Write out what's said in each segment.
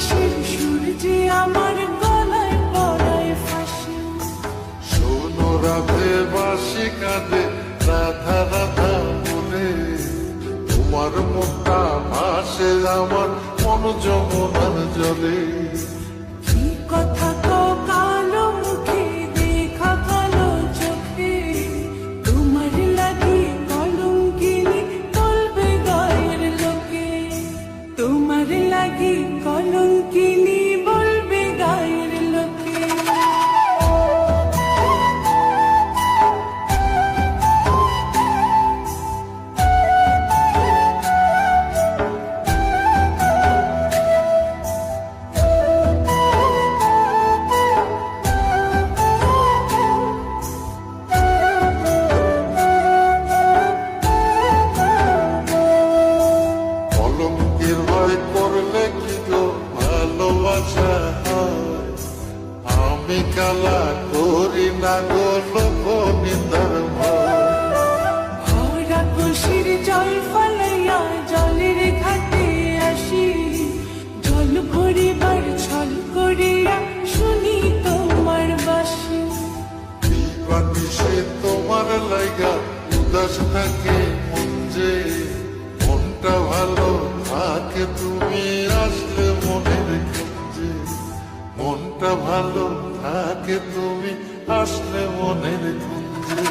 বাঁশির সুর যে আমার গলায় পড়ায় ফাঁসি। শোনো রাধে বাঁশি কাঁদে রাধা রাধা বলে, তোমার মুখটা ভাসে আমার মন যমুনার জলে। কি কথা কও কালো মুখে, দেখা কালো চোখে, তোমার লাগি কলঙ্কিনী বলবে গায়ের লোকে। তোমার লাগি কলঙ্কিনী বলবে গায়ের লোকে। কলঙ্কের ভয় করলে কি গো ভালোবাসা হয়? আমি কালা করি না গো লোক নিন্দার ভয়। ভরা খুশির জল ফলাইয়া জলের ঘাটে আসি, জল ভরিবার ছল করিয়া শুনি তোমার বাঁশি। দিবানি সে তোমার লাইগা উদাস থাকে মন যে, মনটা ভালো থাকে তুমি আসলে মনের খুঁজে। মনটা ভালো থাকে তুমি আসলে মনের খুঁজে।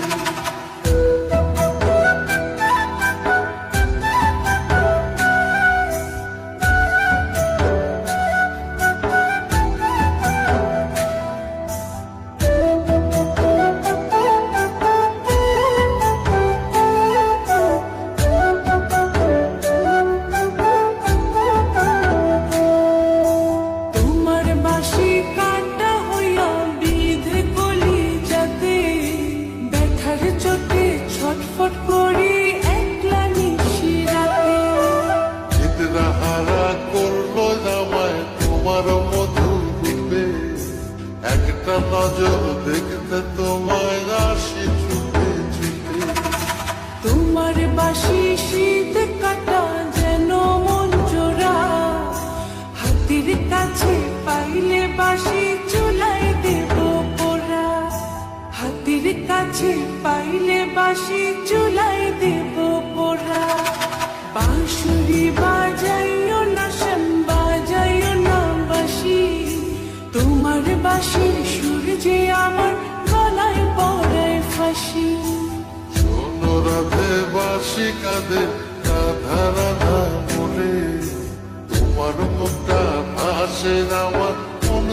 তোমার বাঁশি কাঁটা হইয়া বিঁধে কলি যাতে, ব্যথার চোটে ছটফট করি একলা নিশি রাতে। চিত্রা হারা করলো জামায় তোমার মধু রূপে, একটা নজর দেখতে তোমায় আসি ছুটে ছুটে। তোমার বাঁশি শীত কাটা যেন মন জোড়া, হাতের কাছে পাইলে বাঁশি চুলাই দেব পোড়া। হাতের কাছে পাইলে বাঁশি চুলাই দেব পোড়া। বাঁশুরি বাজাইও না শ্যাম, বাজাইও না বাঁশি, তোমার বাঁশির সুর যে আমার গলায় পড়ায় ফাঁসি। শোনো রাধে বাঁশি কাঁদে রাধা রাধা বলে, তোমার মুখটা ভাসে আমার মন